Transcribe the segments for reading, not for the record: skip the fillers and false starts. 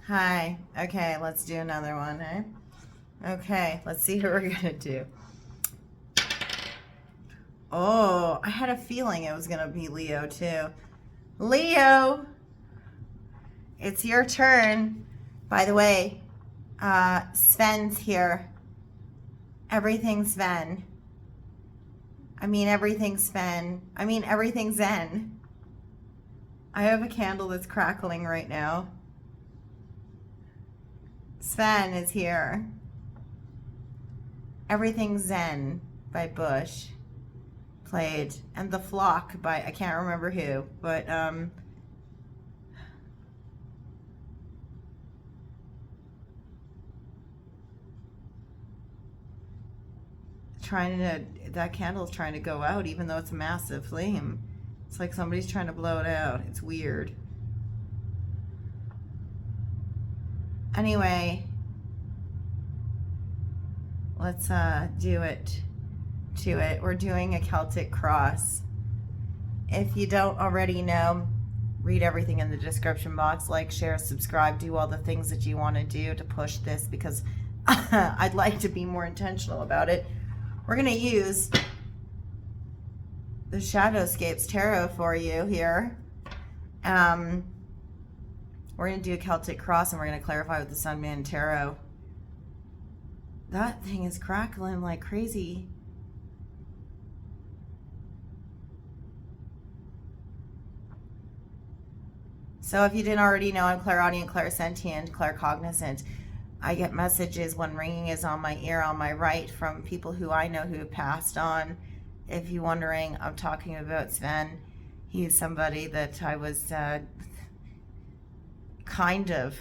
Hi. Okay, let's do another one, eh? Okay, let's see who we're gonna do. Oh, I had a feeling it was gonna be Leo too. Leo, it's your turn. By the way, Sven's here. Everything's Sven. I mean, everything's Sven. I mean, everything's Zen. I have a candle that's crackling right now. Sven is here. Everything's Zen by Bush played, and The Flock by I can't remember who, but that candle's trying to go out even though it's a massive flame. It's like somebody's trying to blow it out. It's weird. Anyway, let's do it to it. We're doing a Celtic cross. If you don't already know, read everything in the description box. Like, share, subscribe, do all the things that you want to do to push this, because I'd like to be more intentional about it. We're going to use the Shadowscapes tarot for you here. We're going to do a Celtic cross, and we're going to clarify with the Sun Man tarot. That thing is crackling like crazy. So if you didn't already know, I'm clairaudient, clairsentient, claircognizant. I get messages when ringing is on my ear on my right from people who I know who have passed on. If you're wondering, I'm talking about Sven. He's somebody that I was kind of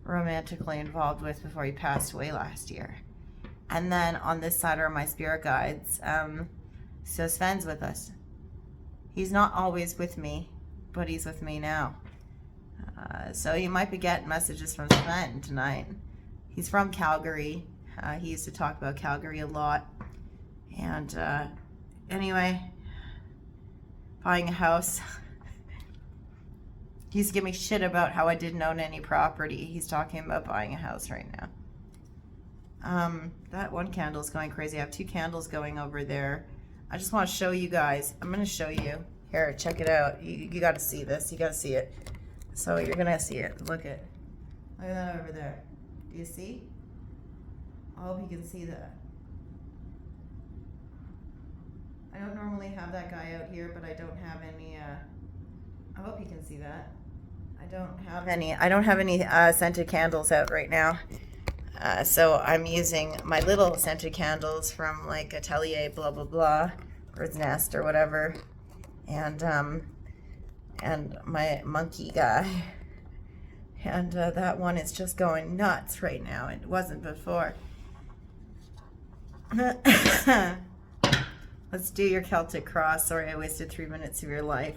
romantically involved with before he passed away last year. And then on this side are my spirit guides. So Sven's with us. He's not always with me, but he's with me now. So you might be getting messages from Sven tonight. He's from Calgary. He used to talk about Calgary a lot. And anyway, buying a house. He used to give me shit about how I didn't own any property. He's talking about buying a house right now. That one candle's going crazy. I have two candles going over there. I just want to show you guys. I'm going to show you. Here, check it out. You got to see this. You got to see it. So you're going to see it. Look at that over there. Do you see? I hope you can see that. I don't normally have that guy out here, but I don't have any, I hope you can see that. I don't have any scented candles out right now. So I'm using my little scented candles from like Atelier blah blah blah, Bird's Nest or whatever, and my monkey guy, and that one is just going nuts right now. It wasn't before. Let's do your Celtic cross. Sorry, I wasted 3 minutes of your life.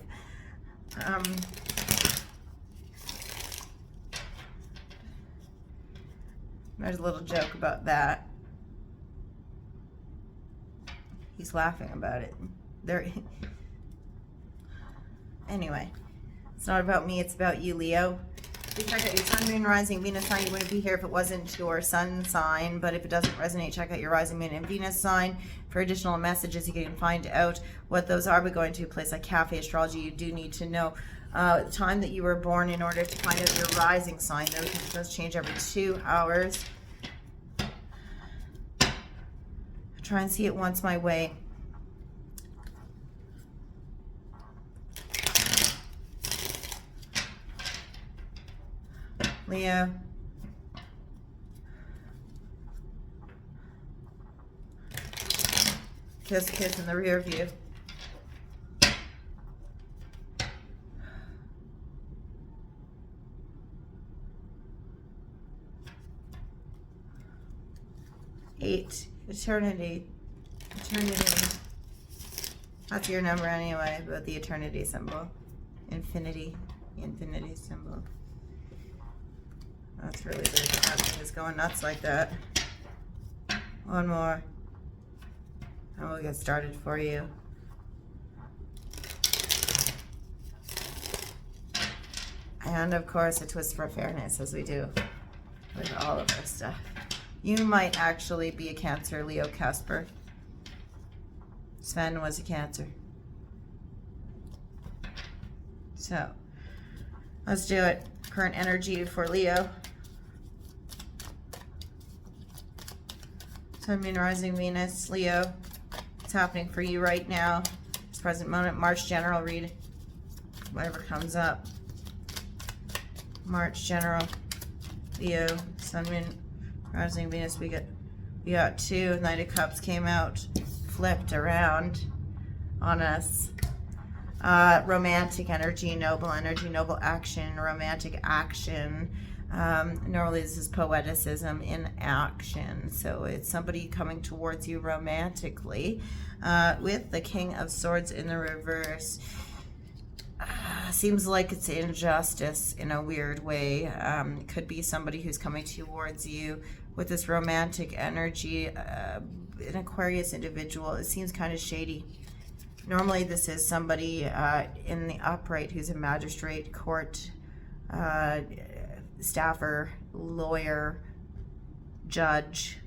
There's a little joke about that. He's laughing about it. Anyway, it's not about me, it's about you, Leo. Please check out your sun, moon, rising, Venus sign. You wouldn't be here if it wasn't your sun sign, but if it doesn't resonate, check out your rising, moon, and Venus sign. For additional messages, you can find out what those are by going to a place like Cafe Astrology. You do need to know the time that you were born in order to find out your rising sign, though, because it does change every 2 hours. Try and see it once my way. Leo. Kiss, kiss in the rear view. Eight. Eternity. Eternity. That's your number anyway, but the eternity symbol. Infinity. Infinity symbol. That's really big. That thing is going nuts like that. One more. And we'll get started for you. And of course, a twist for fairness, as we do with all of our stuff. You might actually be a Cancer, Leo, Casper. Sven was a Cancer. So, let's do it. Current energy for Leo. Sun, Moon, Rising, Venus, Leo. What's happening for you right now? This present moment. March general read. Whatever comes up. March general. Leo. Sun, Moon, Rising, Venus. We got 2. Knight of Cups came out. Flipped around on us. Romantic energy, noble action, romantic action. Normally this is poeticism in action. So it's somebody coming towards you romantically with the King of Swords in the reverse. Seems like it's injustice in a weird way. It could be somebody who's coming towards you with this romantic energy. An Aquarius individual. It seems kind of shady. Normally this is somebody in the upright who's a magistrate, court, staffer, lawyer, judge,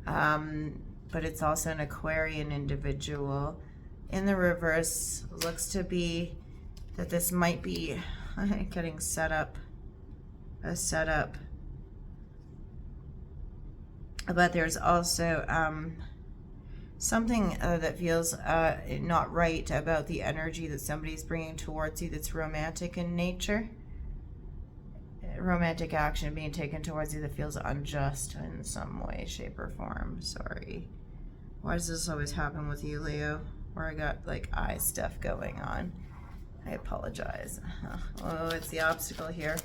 but it's also an Aquarian individual. In the reverse, looks to be that this might be getting set up, a setup, but there's also something that feels not right about the energy that somebody's bringing towards you that's romantic in nature. Romantic action being taken towards you that feels unjust in some way, shape, or form. Sorry. Why does this always happen with you, Leo? Where I got like eye stuff going on. I apologize. Oh, it's the obstacle here.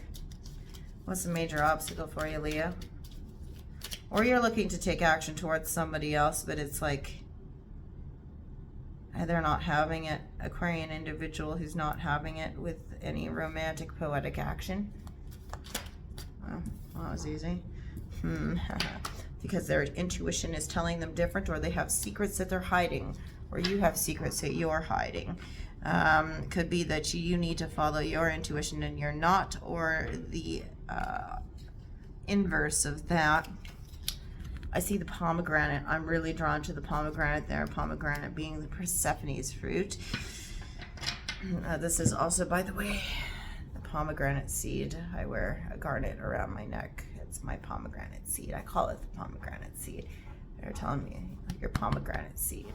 What's the major obstacle for you, Leo? Or you're looking to take action towards somebody else, but it's like they're not having it. Aquarian individual who's not having it with any romantic, poetic action. Well, that was easy. Because their intuition is telling them different, or they have secrets that they're hiding, or you have secrets that you're hiding. Could be that you need to follow your intuition and you're not, or the inverse of that. I see the pomegranate. I'm really drawn to the pomegranate there. Pomegranate being the Persephone's fruit. This is also, by the way, the pomegranate seed. I wear a garnet around my neck. It's my pomegranate seed. I call it the pomegranate seed. They're telling me your pomegranate seed.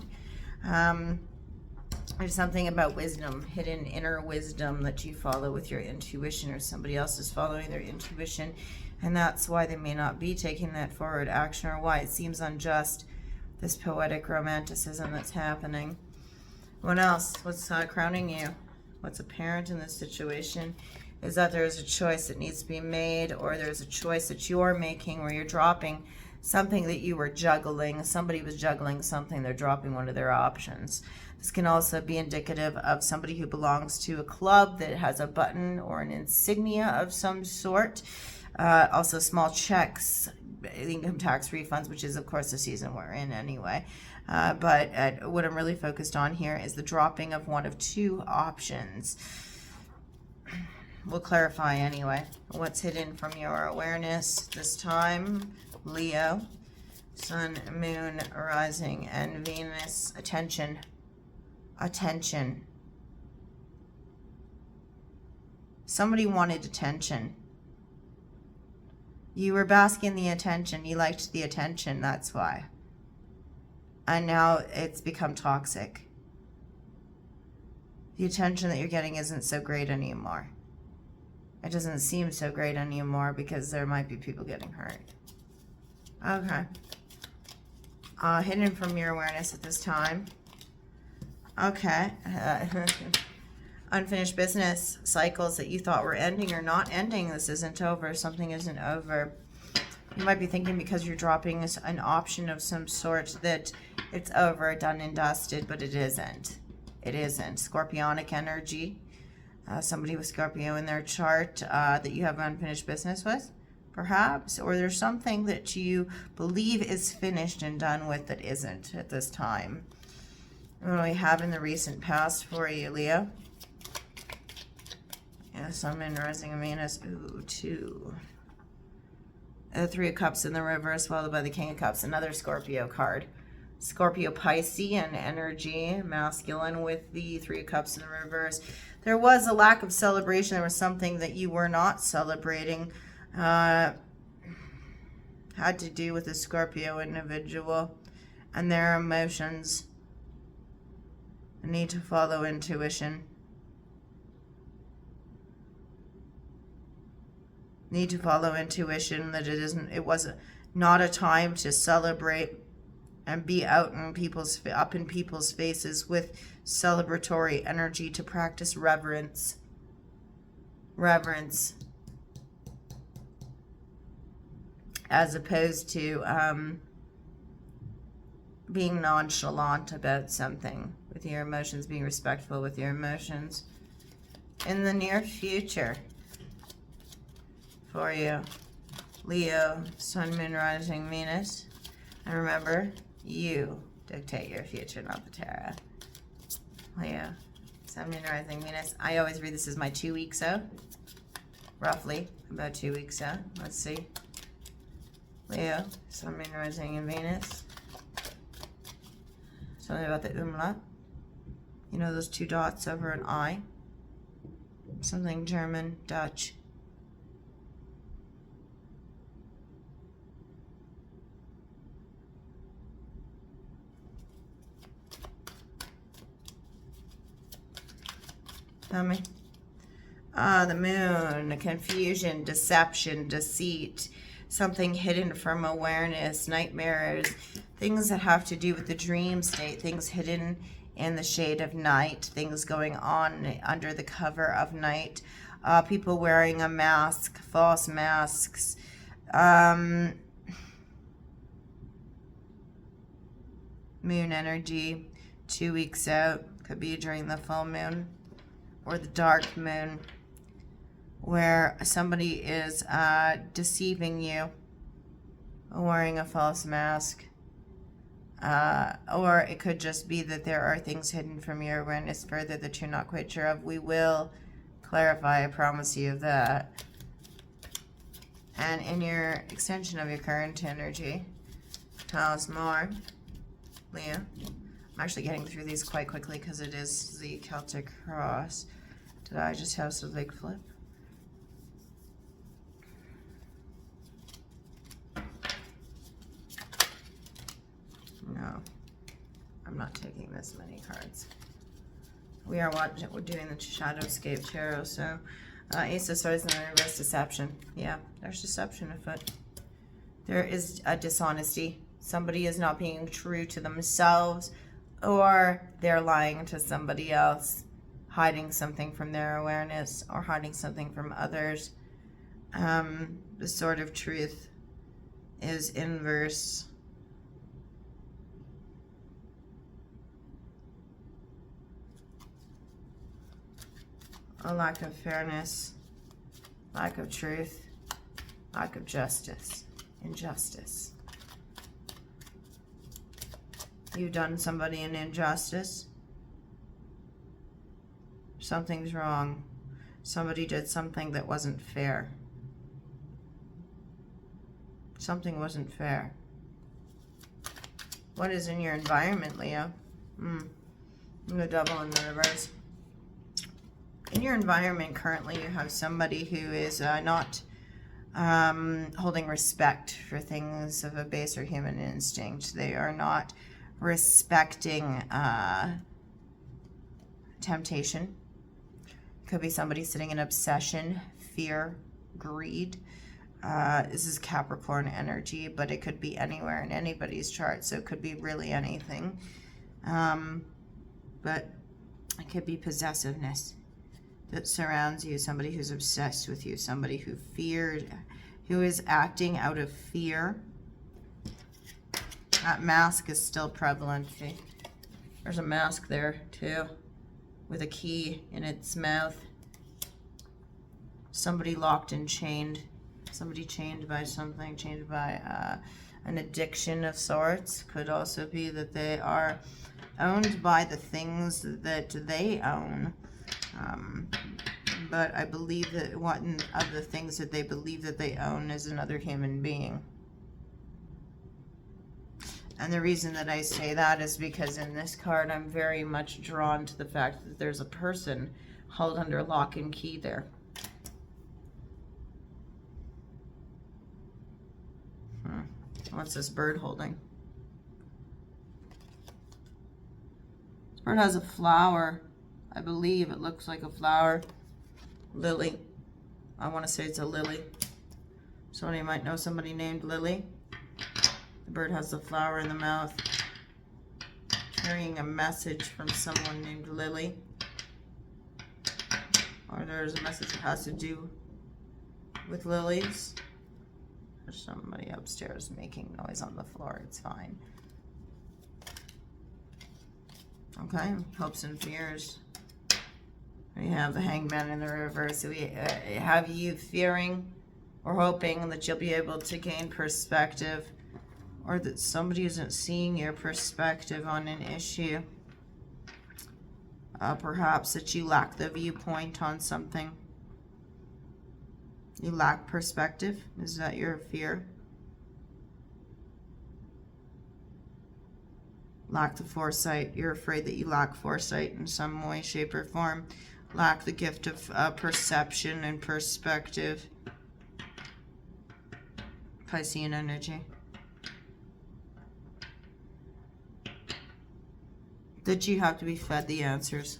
There's something about wisdom, hidden inner wisdom that you follow with your intuition, or somebody else is following their intuition. And that's why they may not be taking that forward action, or why it seems unjust, this poetic romanticism that's happening. What else? What's crowning you? What's apparent in this situation is that there's a choice that needs to be made, or there's a choice that you're making where you're dropping something that you were juggling. Somebody was juggling something. They're dropping one of their options. This can also be indicative of somebody who belongs to a club that has a button or an insignia of some sort. Also small checks, income tax refunds, which is of course the season we're in anyway. But what I'm really focused on here is the dropping of one of 2 options. We'll clarify anyway. What's hidden from your awareness this time, Leo? Sun, Moon, Rising, and Venus. Attention. Attention. Somebody wanted attention. You were basking the attention. You liked the attention. That's why. And now it's become toxic. The attention that you're getting isn't so great anymore. It doesn't seem so great anymore because there might be people getting hurt. Okay. Hidden from your awareness at this time. Okay. Unfinished business cycles that you thought were ending or not ending. This isn't over. Something isn't over. You might be thinking because you're dropping an option of some sort that it's over, done and dusted, but it isn't. It isn't. Scorpionic energy. Somebody with Scorpio in their chart that you have unfinished business with, perhaps. Or there's something that you believe is finished and done with that isn't at this time. What do we have in the recent past for you, Leo? Yeah, Sun, Moon, Rising, and Venus. Ooh, 2. The 3 of Cups in the reverse, followed by the King of Cups. Another Scorpio card. Scorpio Piscean energy, masculine, with the 3 of Cups in the reverse. There was a lack of celebration. There was something that you were not celebrating. Had to do with a Scorpio individual and their emotions. The need to follow intuition. Need to follow intuition, that it was not a time to celebrate and be up in people's faces with celebratory energy, to practice reverence. As opposed to being nonchalant about something with your emotions, being respectful with your emotions. In the near future for you, Leo, Sun, Moon, Rising, Venus. And remember, you dictate your future, not the tarot. Leo, Sun, Moon, Rising, Venus. I always read this as my 2 weeks out. Roughly, about 2 weeks out. Let's see. Leo, Sun, Moon, Rising, and Venus. Something about the umlaut. You know those 2 dots over an I? Something German, Dutch. Tell me. The moon, confusion, deception, deceit, something hidden from awareness, nightmares, things that have to do with the dream state, things hidden in the shade of night, things going on under the cover of night, people wearing a mask, false masks, moon energy, 2 weeks out, could be during the full moon or the dark moon, where somebody is deceiving you, wearing a false mask. Or it could just be that there are things hidden from your awareness further that you're not quite sure of. We will clarify, I promise you that. And in your extension of your current energy, tell us more, Leo. I'm actually getting through these quite quickly because it is the Celtic cross. Did I just have some big flip? No, I'm not taking this many cards. We're doing the Shadowscapes tarot, so Ace of Swords and the reverse, deception. Yeah, there's deception afoot. There is a dishonesty. Somebody is not being true to themselves, or they're lying to somebody else, hiding something from their awareness or hiding something from others. The sword of truth is inverse. A lack of fairness, lack of truth, lack of justice, injustice. You've done somebody an injustice. Something's wrong. Somebody did something that wasn't fair. Something wasn't fair. What is in your environment, Leo? The Devil in the reverse. In your environment currently, you have somebody who is not holding respect for things of a baser human instinct. They are not respecting temptation. Could be somebody sitting in obsession, fear, greed. This is Capricorn energy, but it could be anywhere in anybody's chart, so it could be really anything. But it could be possessiveness that surrounds you, somebody who's obsessed with you, somebody who who is acting out of fear. That mask is still prevalent. See? There's a mask there too, with a key in its mouth. Somebody locked and chained. Somebody chained by something, chained by an addiction of sorts. Could also be that they are owned by the things that they own. but I believe that one of the things that they believe that they own is another human being. And the reason that I say that is because in this card, I'm very much drawn to the fact that there's a person held under lock and key there. What's this bird holding? This bird has a flower. I believe it looks like a flower. Lily. I want to say it's a lily. Somebody might know somebody named Lily. The bird has the flower in the mouth, carrying a message from someone named Lily. Or there's a message that has to do with lilies. There's somebody upstairs making noise on the floor. It's fine. Okay, hopes and fears. We have the Hangman in the reverse. So we have you fearing or hoping that you'll be able to gain perspective, or that somebody isn't seeing your perspective on an issue. Perhaps that you lack the viewpoint on something. You lack perspective. Is that your fear? Lack the foresight. You're afraid that you lack foresight in some way, shape, or form. Lack the gift of perception and perspective. Piscean energy. That you have to be fed the answers.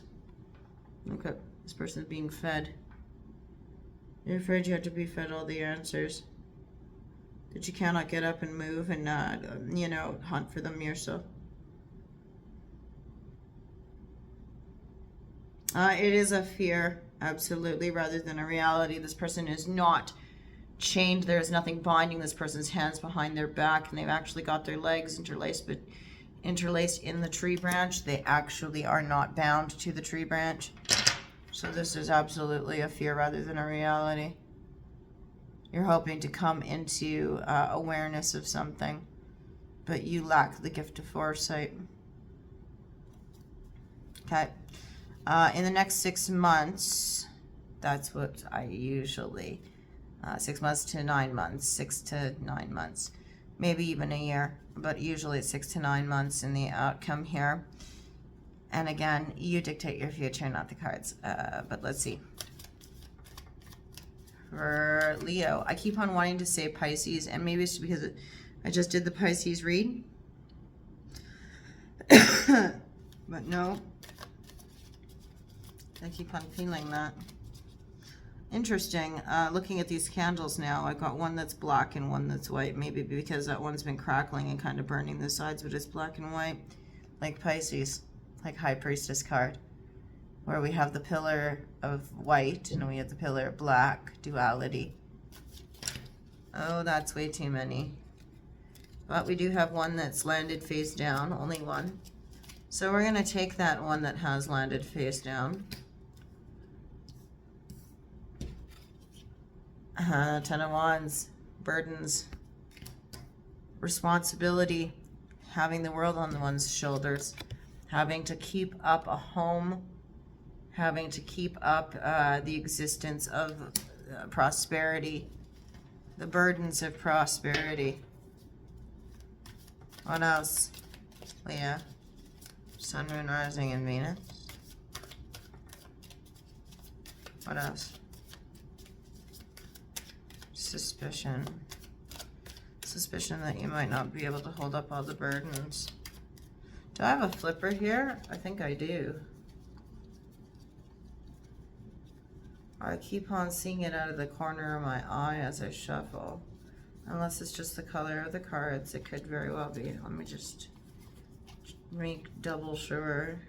Look at this person's being fed. You're afraid you have to be fed all the answers. That you cannot get up and move and hunt for them yourself. It is a fear, absolutely, rather than a reality. This person is not chained. There is nothing binding this person's hands behind their back, and they've actually got their legs interlaced in the tree branch. They actually are not bound to the tree branch. So this is absolutely a fear rather than a reality. You're hoping to come into awareness of something, but you lack the gift of foresight. Okay. In the next 6 months, that's what I usually, 6 months to 9 months, 6 to 9 months, maybe even a year, but usually it's 6 to 9 months in the outcome here. And again, you dictate your future, not the cards. But let's see. For Leo, I keep on wanting to say Pisces, and maybe it's because I just did the Pisces read. But no. I keep on feeling that. Interesting. Looking at these candles now, I got one that's black and one that's white. Maybe because that one's been crackling and kind of burning the sides, but it's black and white. Like Pisces. Like High Priestess card, where we have the pillar of white and we have the pillar of black, duality. Oh, that's way too many. But we do have one that's landed face down, only one. So we're going to take that one that has landed face down. Ten of Wands, burdens, responsibility, having the world on one's shoulders. Having to keep up a home, having to keep up the existence of prosperity, the burdens of prosperity. What else? Leah, Sun, Moon, Rising, and Venus. What else? Suspicion. Suspicion that you might not be able to hold up all the burdens. Do I have a flipper here? I think I do. I keep on seeing it out of the corner of my eye as I shuffle. Unless it's just the color of the cards, it could very well be. Let me just make double sure.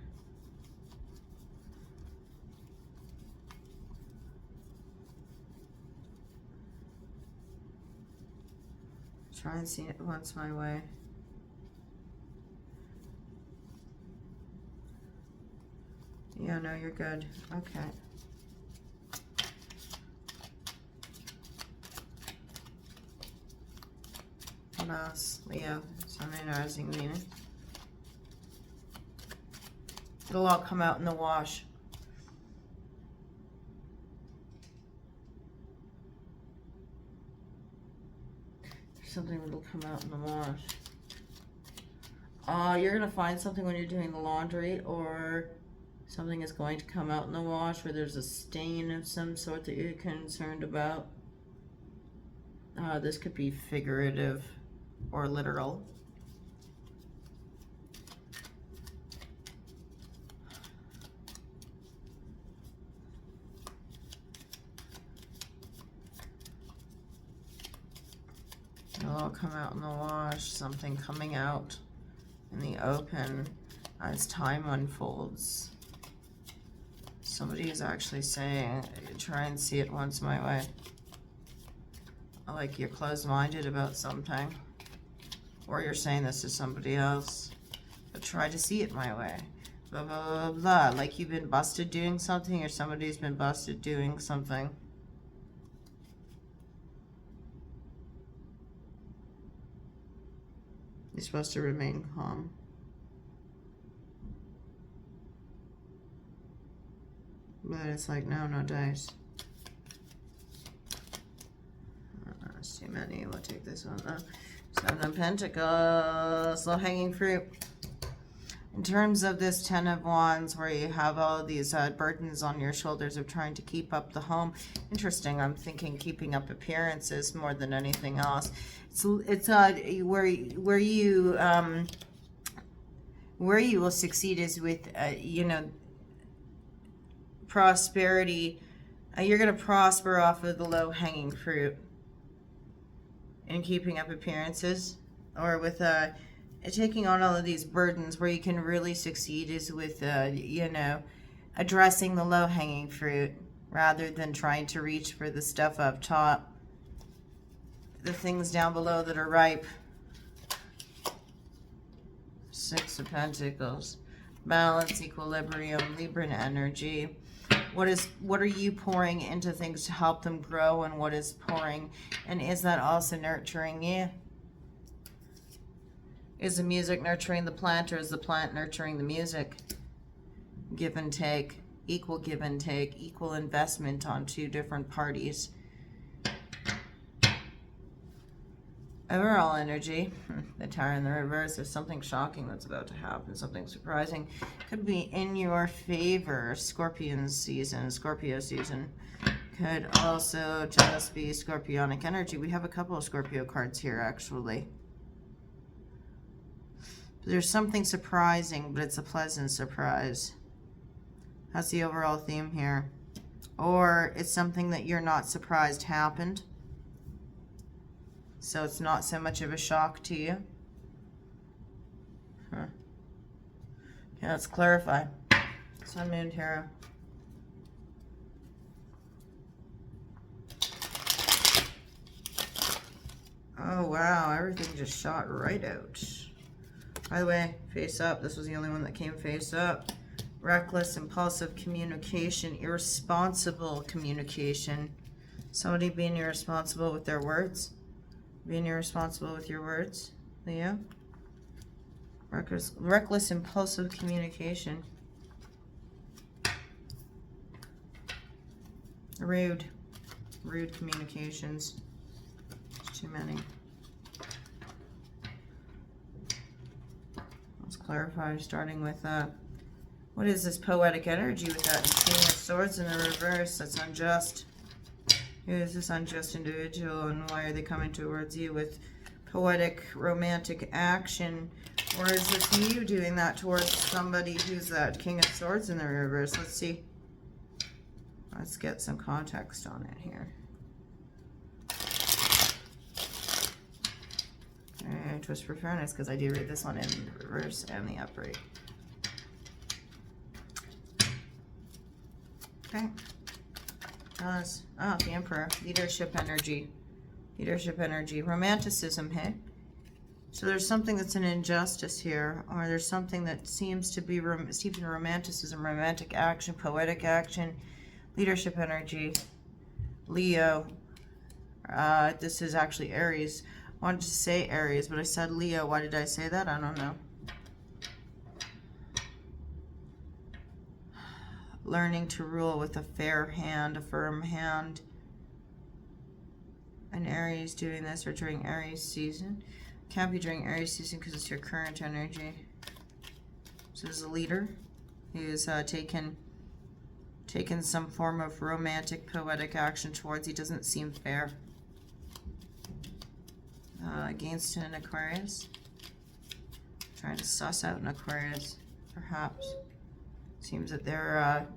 Try and see it once my way. Yeah, no, you're good. Okay. What else? Leo, Sun, Moon, Rising, Venus. It'll all come out in the wash. something that'll come out in the wash. You're going to find something when you're doing the laundry, or something is going to come out in the wash where there's a stain of some sort that you're concerned about. This could be figurative or literal. It'll all come out in the wash, something coming out in the open as time unfolds. Somebody is actually saying, try and see it once my way. Like you're closed-minded about something. Or you're saying this to somebody else. But try to see it my way. Blah, blah, blah, blah. Like you've been busted doing something, or somebody's been busted doing something. You're supposed to remain calm. But it's like, no dice. That's too many. We'll take this one though. Seven of Pentacles. Low hanging fruit. In terms of this Ten of Wands, where you have all of these burdens on your shoulders of trying to keep up the home. Interesting. I'm thinking keeping up appearances more than anything else. It's where you will succeed is with you know, prosperity. You're going to prosper off of the low hanging fruit and keeping up appearances, or with taking on all of these burdens. Where you can really succeed is with you know, addressing the low hanging fruit rather than trying to reach for the stuff up top. The things down below that are ripe. Six of Pentacles. Balance, equilibrium, Libran energy. What are you pouring into things to help them grow, and what is pouring? And is that also nurturing you? Is the music nurturing the plant, or is the plant nurturing the music? Give and take. Equal give and take. Equal investment on two different parties. Overall energy, the Tower in the reverse. There's something shocking that's about to happen, something surprising. Could be in your favor. Scorpio season. Could also just be scorpionic energy. We have a couple of Scorpio cards here, actually. There's something surprising, but it's a pleasant surprise. That's the overall theme here. Or it's something that you're not surprised happened. So it's not so much of a shock to you. Okay, let's clarify. Sun, Moon, Tarot. Oh, wow. Everything just shot right out. By the way, face up. This was the only one that came face up. Reckless, impulsive communication, irresponsible communication. Somebody being irresponsible with their words. Being irresponsible with your words, Leo. Reckless, impulsive communication. Rude communications. There's too many. Let's clarify, starting with what is this poetic energy with that King of Swords in the reverse? That's unjust. Who is this unjust individual, and why are they coming towards you with poetic, romantic action? Or is this you doing that towards somebody who's that King of Swords in the reverse? Let's see. Let's get some context on it here. Okay, twist for fairness, because I do read this one in the reverse and the upright. Okay. The Emperor. Leadership energy. Romanticism, hey? So there's something that's an injustice here, or there's something that seems to be steeped in romanticism, romantic action, poetic action, leadership energy. Leo. This is actually Aries. I wanted to say Aries, but I said Leo. Why did I say that? I don't know. Learning to rule with a fair hand, a firm hand. An in Aries doing this or during Aries season. Can't be during Aries season because it's your current energy. So there's a leader who's taken some form of romantic, poetic action towards. He doesn't seem fair. Against an Aquarius. Trying to suss out an Aquarius, perhaps. Seems that they're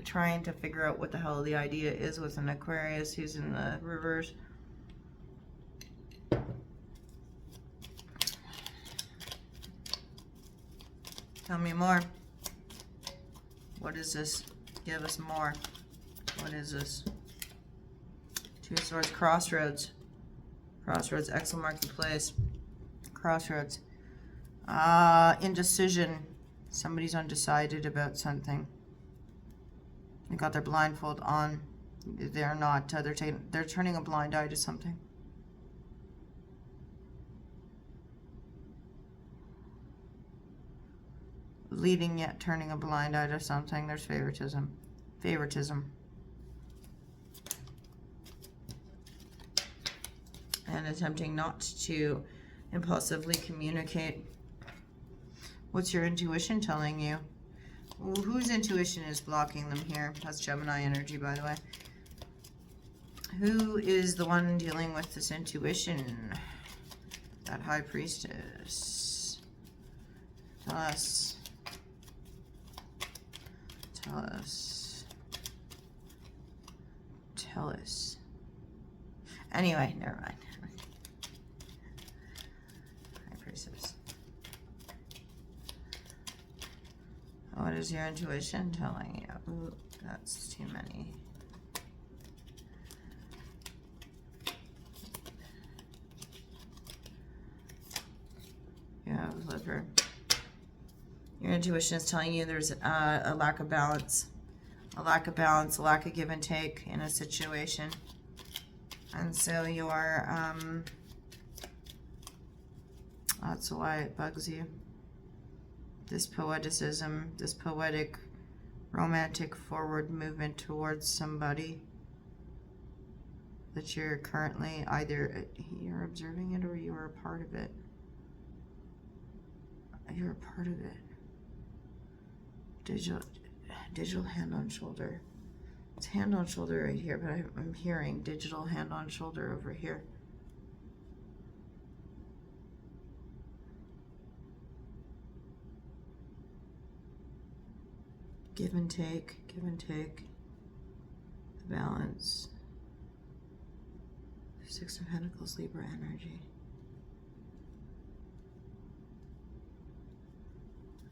trying to figure out what the hell the idea is with an Aquarius who's in the reverse. Tell me more. What is this? Give us more. What is this? Two of Swords, Crossroads. Crossroads, Excel Marketplace. Crossroads. Indecision. Somebody's undecided about something. They got their blindfold on. They're not. They're turning a blind eye to something. Leading yet turning a blind eye to something. There's favoritism. Favoritism. And attempting not to impulsively communicate. What's your intuition telling you? Ooh, whose intuition is blocking them here? That's Gemini energy, by the way. Who is the one dealing with this intuition? That High Priestess. Tell us. Tell us. Tell us. Anyway, never mind. High Priestess. What is your intuition telling you? Ooh, that's too many. You have liver. Your intuition is telling you there's a lack of balance. A lack of balance, a lack of give and take in a situation. And so you're, that's why it bugs you. This poeticism, this poetic, romantic forward movement towards somebody that you're currently either you're observing it or you're a part of it. You're a part of it. Digital hand on shoulder. It's hand on shoulder right here, but I'm hearing digital hand on shoulder over here. Give and take, the balance. Six of Pentacles, Libra energy.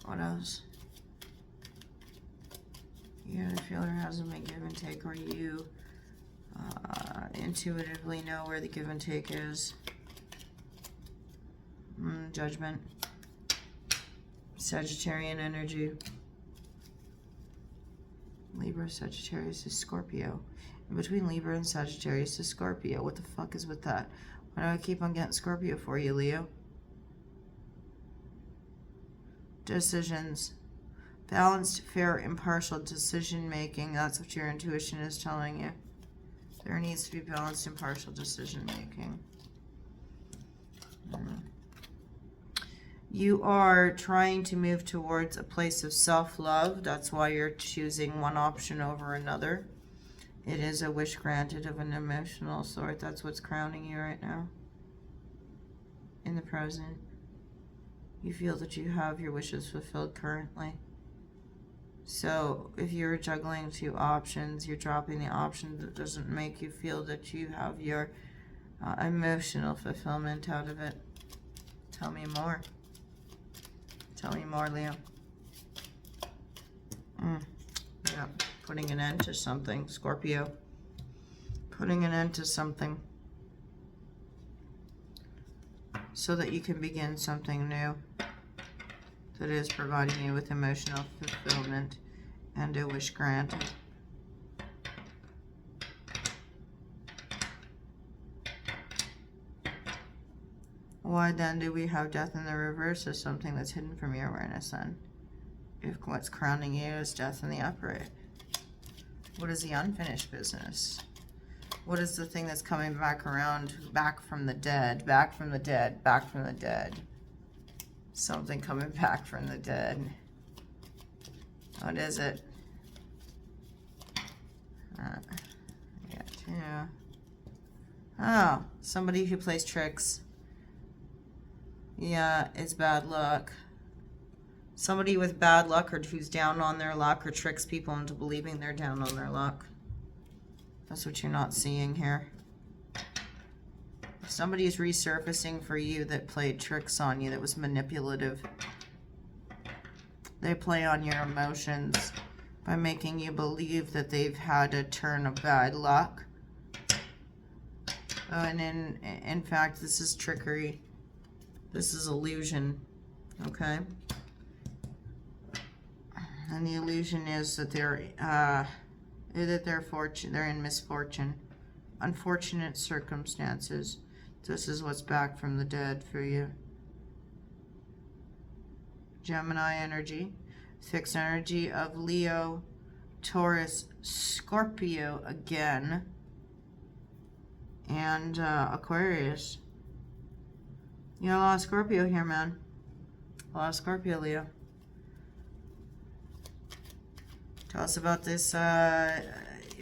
What else? You the feeler has a give and take, or you intuitively know where the give and take is. Judgment. Sagittarian energy. Libra, Sagittarius is Scorpio. In between Libra and Sagittarius is Scorpio. What the fuck is with that? Why do I keep on getting Scorpio for you, Leo? Decisions. Balanced, fair, impartial decision making. That's what your intuition is telling you. There needs to be balanced, impartial decision making. You are trying to move towards a place of self-love. That's why you're choosing one option over another. It is a wish granted of an emotional sort. That's what's crowning you right now. In the present. You feel that you have your wishes fulfilled currently. So if you're juggling two options, you're dropping the option that doesn't make you feel that you have your emotional fulfillment out of it. Tell me more. Tell me more, Leo. Yeah, putting an end to something, Scorpio. Putting an end to something so that you can begin something new that is providing you with emotional fulfillment and a wish granted. Why then do we have death in the reverse as something that's hidden from your awareness then? If what's crowning you is death in the upright. What is the unfinished business? What is the thing that's coming back around? Back from the dead. Back from the dead. Back from the dead. Something coming back from the dead. What is it? Yeah, two. Oh, somebody who plays tricks. Yeah, it's bad luck. Somebody with bad luck or who's down on their luck or tricks people into believing they're down on their luck. That's what you're not seeing here. Somebody is resurfacing for you that played tricks on you, that was manipulative. They play on your emotions by making you believe that they've had a turn of bad luck. Oh, and in fact, this is trickery. This is illusion. Okay? And the illusion is that they're in misfortune, unfortunate circumstances. This is what's back from the dead for you. Gemini energy, fixed energy of Leo, Taurus, Scorpio again, and Aquarius. You know, a lot of Scorpio here, man. A lot of Scorpio, Leo. Tell us about this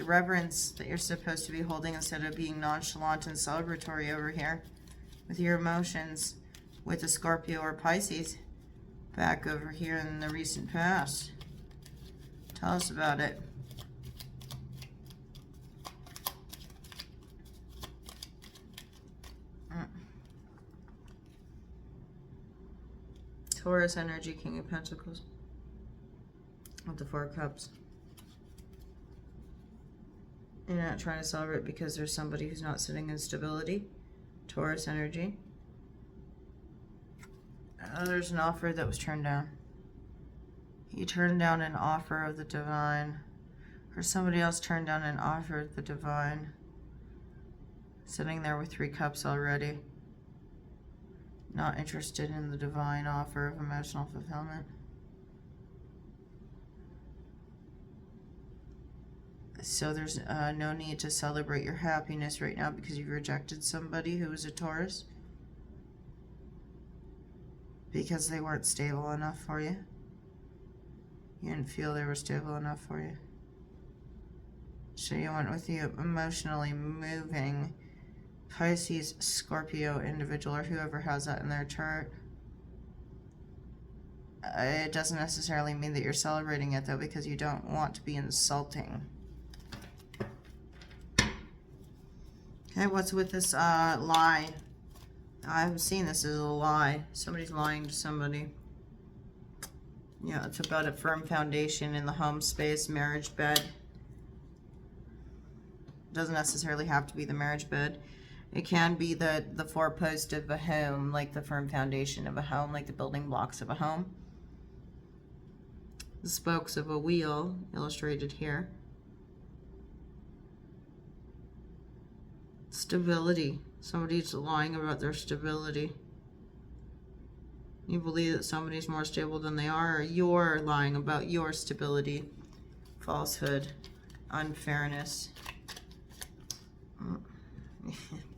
reverence that you're supposed to be holding instead of being nonchalant and celebratory over here with your emotions with a Scorpio or Pisces back over here in the recent past. Tell us about it. Taurus energy, King of Pentacles with the Four of Cups. You're not trying to celebrate because there's somebody who's not sitting in stability. Taurus energy. There's an offer that was turned down. You turned down an offer of the divine. Or somebody else turned down an offer of the divine. Sitting there with 3 cups already. Not interested in the divine offer of emotional fulfillment. So there's no need to celebrate your happiness right now because you've rejected somebody who was a Taurus. Because they weren't stable enough for you. You didn't feel they were stable enough for you. So you went with the emotionally moving Pisces, Scorpio individual, or whoever has that in their chart. It doesn't necessarily mean that you're celebrating it, though, because you don't want to be insulting. Okay, what's with this lie? I've seen this as a lie. Somebody's lying to somebody. Yeah, it's about a firm foundation in the home space, marriage bed. Doesn't necessarily have to be the marriage bed. It can be the 4-post of a home, like the firm foundation of a home, like the building blocks of a home. The spokes of a wheel, illustrated here. Stability. Somebody's lying about their stability. You believe that somebody's more stable than they are, or you're lying about your stability. Falsehood. Unfairness.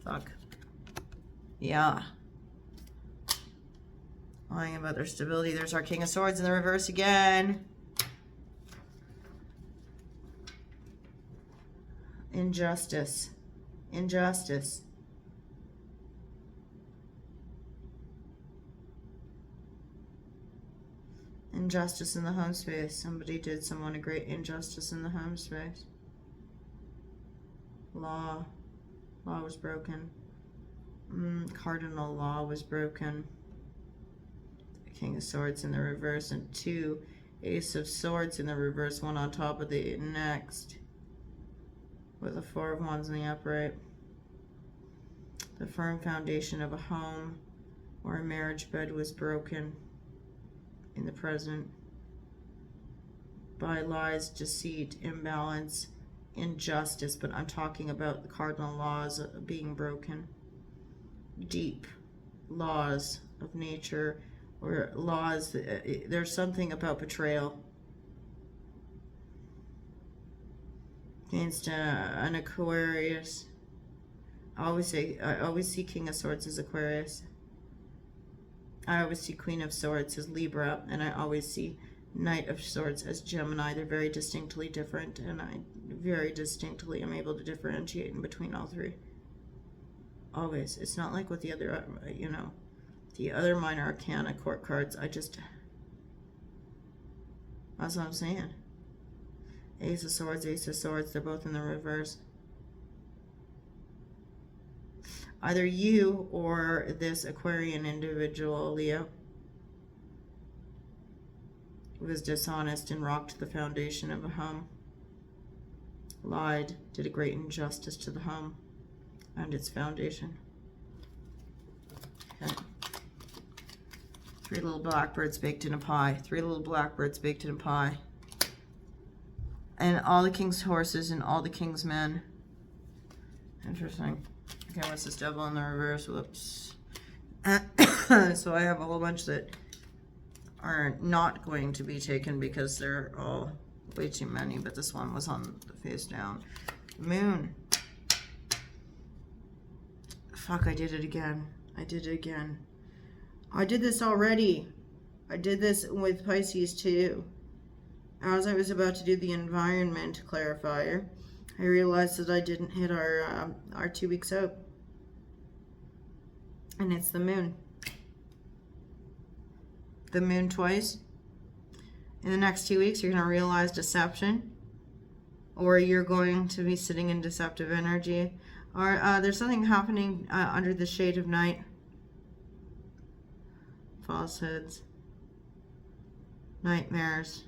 Fuck. Yeah. Lying about their stability. There's our King of Swords in the reverse again. Injustice. Injustice. Injustice in the home space. Somebody did someone a great injustice in the home space. Law. Law was broken. Cardinal law was broken. King of Swords in the reverse, and 2 Ace of Swords in the reverse, one on top of the next, with a 4 of Wands in the upright. The firm foundation of a home or a marriage bed was broken in the present by lies, deceit, imbalance, injustice, but I'm talking about the cardinal laws being broken. Deep laws of nature, or laws, there's something about betrayal against an Aquarius. I always see King of Swords as Aquarius. I always see Queen of Swords as Libra, and I always see Knight of Swords as Gemini. They're very distinctly different, and I very distinctly am able to differentiate in between all three. Always. It's not like with the other, you know, the other minor arcana court cards. That's what I'm saying. Ace of Swords, they're both in the reverse. Either you or this Aquarian individual, Leo, was dishonest and rocked the foundation of a home. Lied, did a great injustice to the home and its foundation. Okay. 3 little blackbirds baked in a pie. 3 little blackbirds baked in a pie. And all the king's horses and all the king's men. Interesting. Okay, what's this devil in the reverse? Whoops. So I have a whole bunch that are not going to be taken because they're all way too many, but this one was on the face down. Moon. Fuck, I did it again. I did it again. I did this already. I did this with Pisces too. As I was about to do the environment clarifier, I realized that I didn't hit our 2 weeks out. And it's the moon. The moon twice. In the next 2 weeks, you're going to realize deception. Or you're going to be sitting in deceptive energy. Or there's something happening under the shade of night. Falsehoods. Nightmares.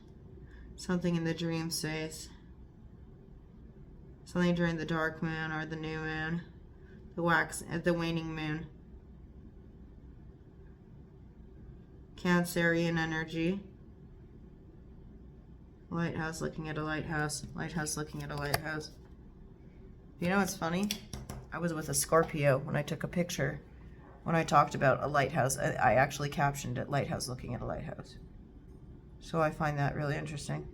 Something in the dream space. Something during the dark moon or the new moon. The waning moon. Cancerian energy. Lighthouse looking at a lighthouse. Lighthouse looking at a lighthouse. You know what's funny? I was with a Scorpio when I took a picture. When I talked about a lighthouse, I actually captioned it, lighthouse looking at a lighthouse. So I find that really interesting.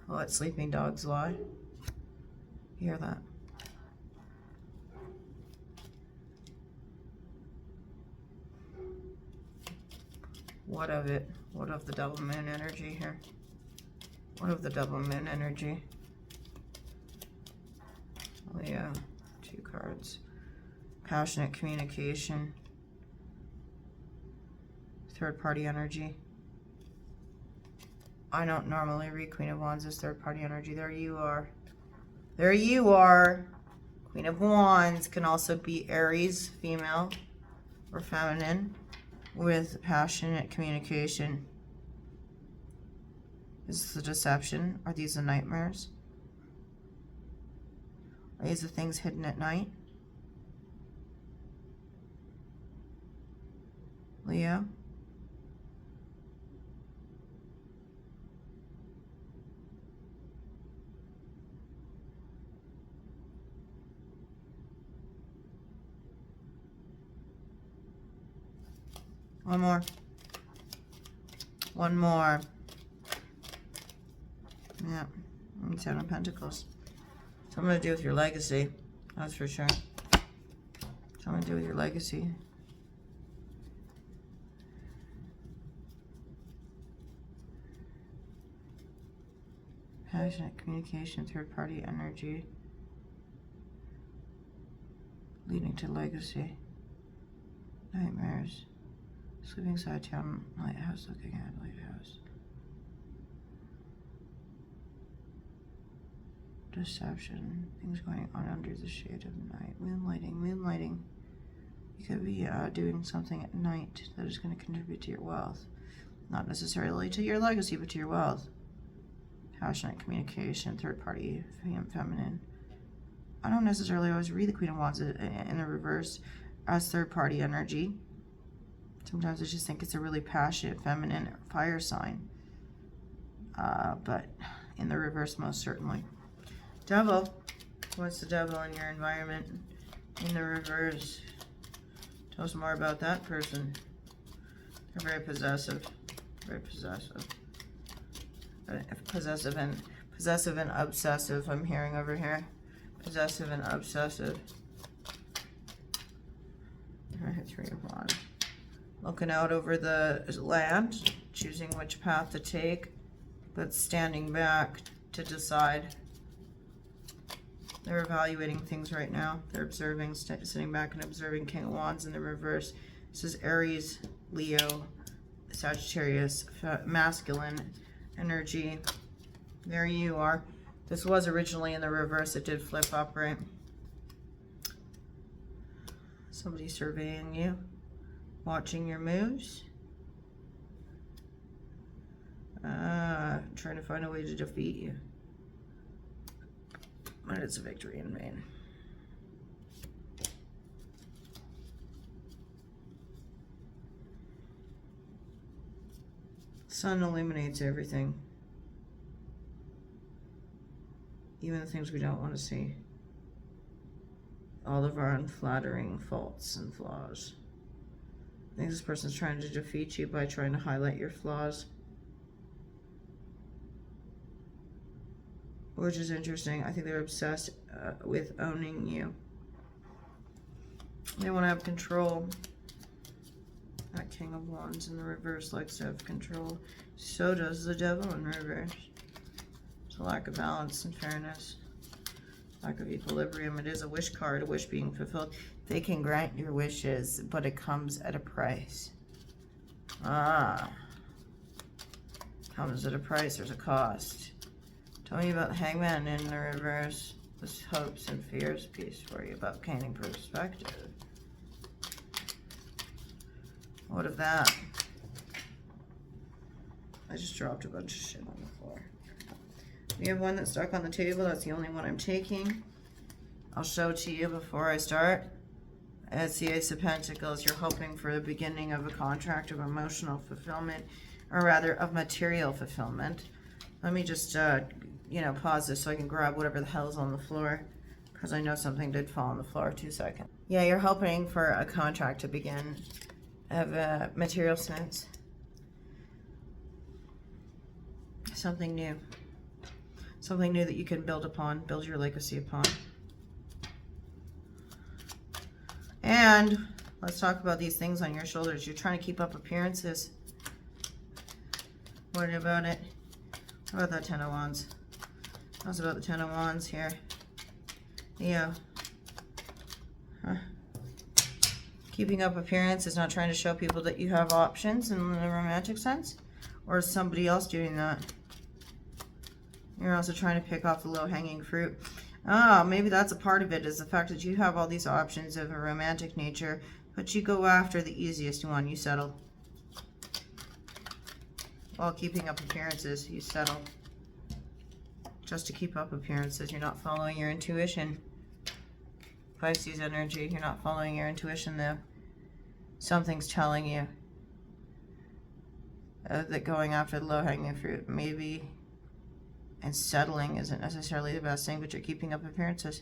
Let sleeping dogs lie. You hear that? What of it? What of the double moon energy here? What of the double moon energy? Leo, 2 cards. Passionate communication. Third party energy. I don't normally read Queen of Wands as third party energy. There you are. There you are. Queen of Wands can also be Aries, female or feminine, with passionate communication. Is this a deception? Are these the nightmares? Are these the things hidden at night? Leo? One more. One more. Yeah. And 7 of Pentacles. Something to do with your legacy. That's for sure. Something to do with your legacy. Passionate communication, third party energy. Leading to legacy. Nightmares. Sleeping side town, lighthouse looking at lighthouse. Deception, things going on under the shade of night. Moonlighting, moonlighting. You could be doing something at night that is going to contribute to your wealth. Not necessarily to your legacy, but to your wealth. Passionate communication, third party, feminine. I don't necessarily always read the Queen of Wands in the reverse as third party energy. Sometimes I just think it's a really passionate, feminine fire sign. But in the reverse, most certainly. Devil. What's the devil in your environment? In the reverse. Tell us more about that person. They're very possessive. Very possessive. Possessive Possessive and obsessive, I'm hearing over here. Possessive and obsessive. I hit 3 of Wands. Looking out over the land, choosing which path to take, but standing back to decide. They're evaluating things right now. They're observing, sitting back and observing. King of Wands in the reverse. This is Aries, Leo, Sagittarius, masculine energy. There you are. This was originally in the reverse. It did flip up, right? Somebody surveying you, watching your moves. Trying to find a way to defeat you. But it's a victory in vain. Sun illuminates everything. Even the things we don't want to see. All of our unflattering faults and flaws. I think this person's trying to defeat you by trying to highlight your flaws. Which is interesting. I think they're obsessed with owning you. They want to have control. That King of Wands in the reverse likes to have control. So does the Devil in reverse. It's a lack of balance and fairness. Lack of equilibrium. It is a wish card, a wish being fulfilled. They can grant your wishes, but it comes at a price. Comes at a price. There's a cost. Tell me about the Hangman in the reverse. This hopes and fears piece for you about gaining perspective. What of that? I just dropped a bunch of shit on the floor. We have one that's stuck on the table. That's the only one I'm taking. I'll show it to you before I start. It's the Ace of Pentacles. You're hoping for the beginning of a contract of emotional fulfillment, or rather of material fulfillment. Let me just, pause this so I can grab whatever the hell's on the floor, because I know something did fall on the floor. 2 seconds. Yeah, you're hoping for a contract to begin of material sense. Something new. Something new that you can build upon, build your legacy upon. And let's talk about these things on your shoulders. You're trying to keep up appearances. What about it? What about that 10 of Wands? How's about the 10 of Wands here? Yeah. Huh. Keeping up appearance is not trying to show people that you have options in the romantic sense. Or is somebody else doing that? You're also trying to pick off the low-hanging fruit. Oh, maybe that's a part of it, is the fact that you have all these options of a romantic nature, but you go after the easiest one. You settle. While keeping up appearances, you settle. Just to keep up appearances. You're not following your intuition. Pisces energy. You're not following your intuition, though. Something's telling you that going after the low-hanging fruit maybe, and settling isn't necessarily the best thing, but you're keeping up appearances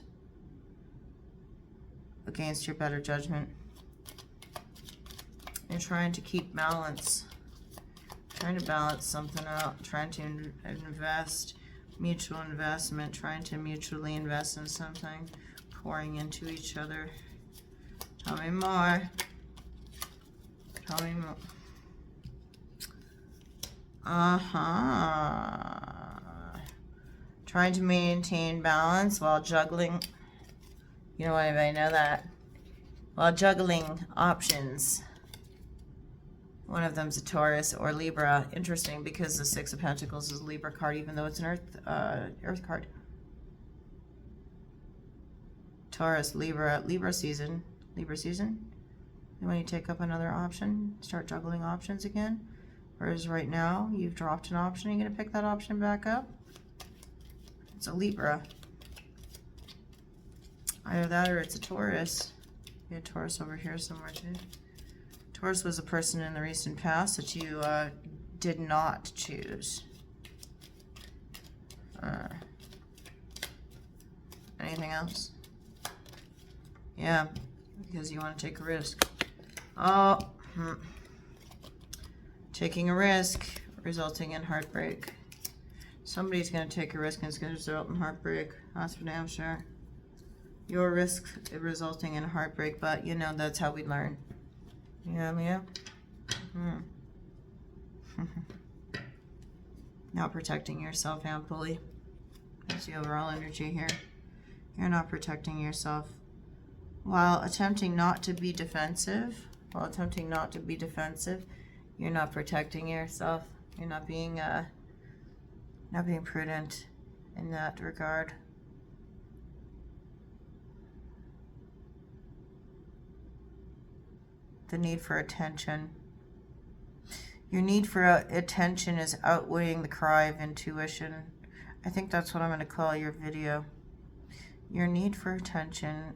against your better judgment. You're trying to keep balance. Trying to balance something out. Trying to invest. Mutual investment. Trying to mutually invest in something. Pouring into each other. Tell me more. Tell me more. Trying to maintain balance while juggling. You know why I know that? While juggling options. One of them's a Taurus or Libra. Interesting, because the Six of Pentacles is a Libra card, even though it's an Earth card. Taurus, Libra season. Libra season. And when you take up another option, start juggling options again. Whereas right now, you've dropped an option, you're going to pick that option back up. It's a Libra. Either that or it's a Taurus. We had Taurus over here somewhere too. Taurus was a person in the recent past that you did not choose. Anything else? Yeah, because you want to take a risk. Oh, taking a risk resulting in heartbreak. Somebody's going to take a risk and it's going to result in heartbreak. That's for damn sure. Your risk resulting in heartbreak, but you know that's how we learn. Yeah, Leo? Not protecting yourself amply. That's the overall energy here. You're not protecting yourself. While attempting not to be defensive, you're not protecting yourself. You're not being prudent in that regard. The need for attention. Your need for attention is outweighing the cry of intuition. I think that's what I'm going to call your video. Your need for attention,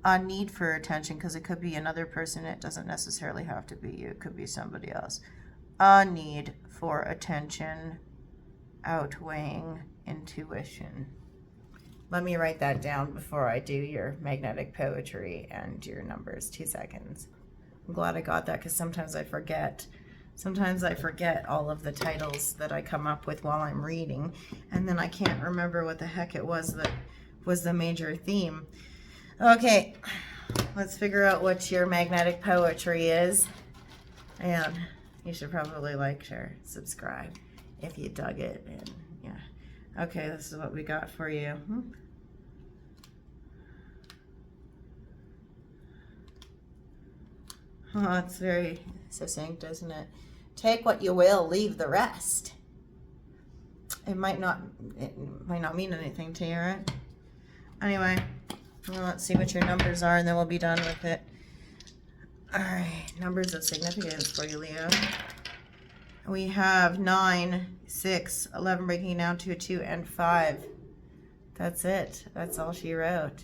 a need for attention, because it could be another person. It doesn't necessarily have to be you. It could be somebody else. A need for attention outweighing intuition. Let me write that down before I do your magnetic poetry and your numbers. 2 seconds. I'm glad I got that because sometimes I forget. Sometimes I forget all of the titles that I come up with while I'm reading, and then I can't remember what the heck it was that was the major theme. Okay, let's figure out what your magnetic poetry is. And you should probably like, share, subscribe if you dug it. And yeah. Okay, this is what we got for you. Oh, it's very succinct, isn't it? Take what you will, leave the rest. It might not mean anything to you, right? Anyway, well, let's see what your numbers are, and then we'll be done with it. All right, numbers of significance for you, Leo. We have 9, 6, 11, breaking down to a 2, and 5. That's it. That's all she wrote.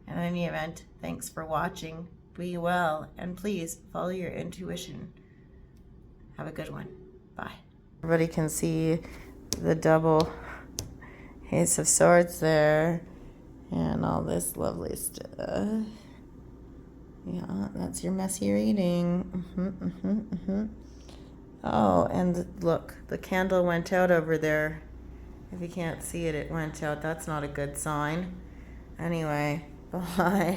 In any event, thanks for watching. Be well, and please follow your intuition. Have a good one. Bye. Everybody can see the double Ace of Swords there, and all this lovely stuff. Yeah, that's your messy reading. Oh, and look, the candle went out over there. If you can't see it, it went out. That's not a good sign. Anyway, bye.